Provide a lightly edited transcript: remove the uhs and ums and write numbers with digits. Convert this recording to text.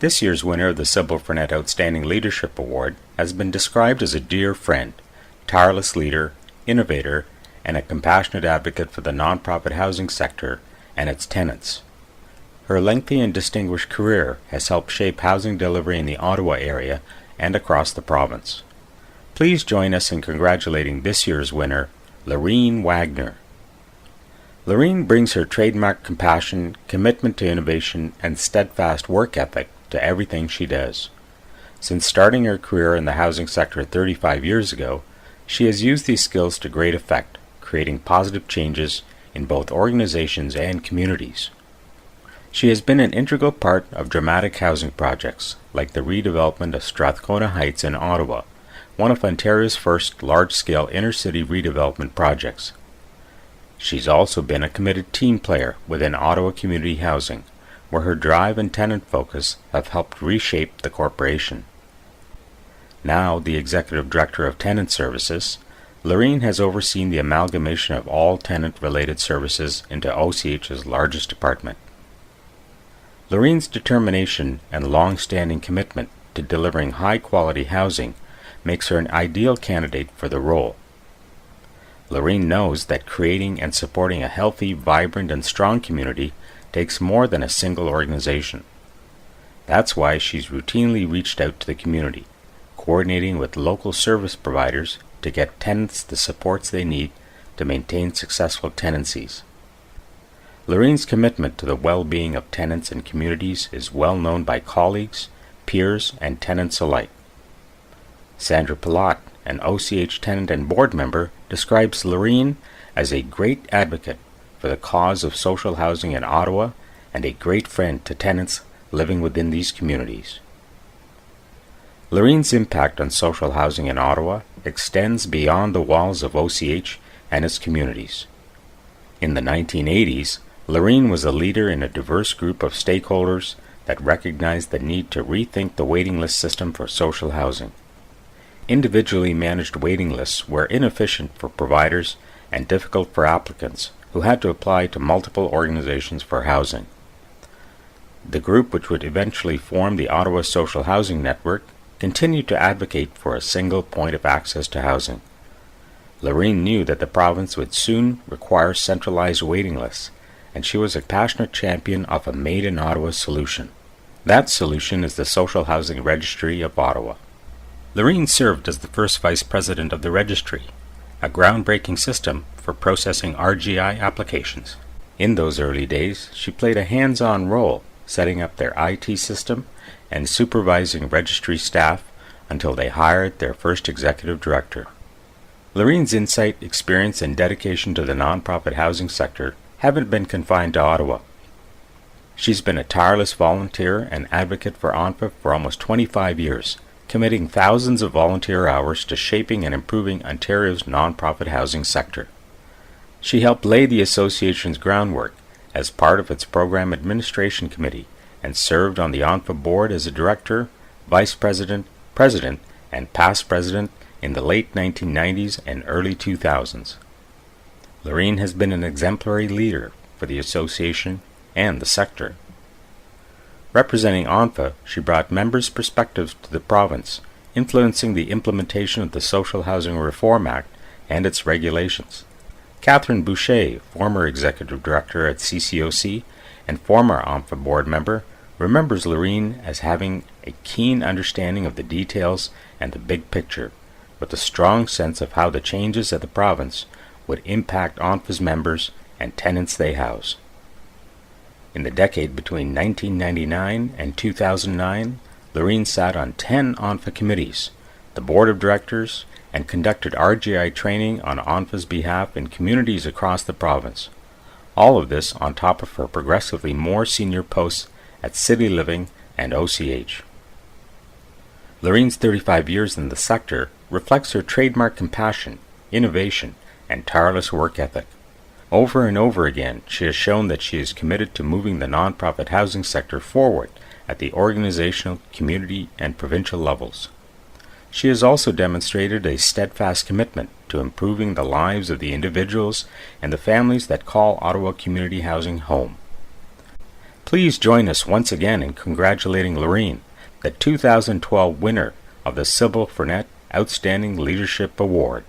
This year's winner of the Sybil Frenette Outstanding Leadership Award has been described as a dear friend, tireless leader, innovator, and a compassionate advocate for the nonprofit housing sector and its tenants. Her lengthy and distinguished career has helped shape housing delivery in the Ottawa area and across the province. Please join us in congratulating this year's winner, Lorene Wagner. Lorene brings her trademark compassion, commitment to innovation, and steadfast work ethic to everything she does. Since starting her career in the housing sector 35 years ago, she has used these skills to great effect, creating positive changes in both organizations and communities. She has been an integral part of dramatic housing projects, like the redevelopment of Strathcona Heights in Ottawa, one of Ontario's first large-scale inner-city redevelopment projects. She's also been a committed team player within Ottawa Community Housing, where her drive and tenant focus have helped reshape the corporation. Now the Executive Director of Tenant Services, Lorene has overseen the amalgamation of all tenant-related services into OCH's largest department. Lorene's determination and long-standing commitment to delivering high-quality housing makes her an ideal candidate for the role. Lorene knows that creating and supporting a healthy, vibrant, and strong community takes more than a single organization. That's why she's routinely reached out to the community, coordinating with local service providers to get tenants the supports they need to maintain successful tenancies. Lorene's commitment to the well-being of tenants and communities is well known by colleagues, peers, and tenants alike. Sandra Pilat, an OCH tenant and board member, describes Lorene as a great advocate for the cause of social housing in Ottawa and a great friend to tenants living within these communities. Lorene's impact on social housing in Ottawa extends beyond the walls of OCH and its communities. In the 1980s, Lorene was a leader in a diverse group of stakeholders that recognized the need to rethink the waiting list system for social housing. Individually managed waiting lists were inefficient for providers and difficult for applicants who had to apply to multiple organizations for housing. The group, which would eventually form the Ottawa Social Housing Network, continued to advocate for a single point of access to housing. Lorene knew that the province would soon require centralized waiting lists, and she was a passionate champion of a made-in-Ottawa solution. That solution is the Social Housing Registry of Ottawa. Lorene served as the first vice president of the registry, a groundbreaking system for processing RGI applications. In those early days, she played a hands-on role setting up their IT system and supervising registry staff until they hired their first executive director. Lorene's insight, experience, and dedication to the nonprofit housing sector haven't been confined to Ottawa. She's been a tireless volunteer and advocate for ONFA for almost 25 years, committing thousands of volunteer hours to shaping and improving Ontario's nonprofit housing sector. She helped lay the association's groundwork as part of its program administration committee and served on the ONFA board as a director, vice president, president, and past president in the late 1990s and early 2000s. Lorene has been an exemplary leader for the association and the sector. Representing ONFA, she brought members' perspectives to the province, influencing the implementation of the Social Housing Reform Act and its regulations. Catherine Boucher, former executive director at CCOC and former ONFA board member, remembers Lorene as having a keen understanding of the details and the big picture, with a strong sense of how the changes at the province would impact ONFA's members and tenants they house. In the decade between 1999 and 2009, Lorene sat on 10 ONFA committees, the board of directors, and conducted RGI training on ONFA's behalf in communities across the province. All of this on top of her progressively more senior posts at City Living and OCH. Lorene's 35 years in the sector reflects her trademark compassion, innovation, and tireless work ethic. Over and over again, she has shown that she is committed to moving the nonprofit housing sector forward at the organizational, community, and provincial levels. She has also demonstrated a steadfast commitment to improving the lives of the individuals and the families that call Ottawa Community Housing home. Please join us once again in congratulating Lorene, the 2012 winner of the Sybil Frenette Outstanding Leadership Award.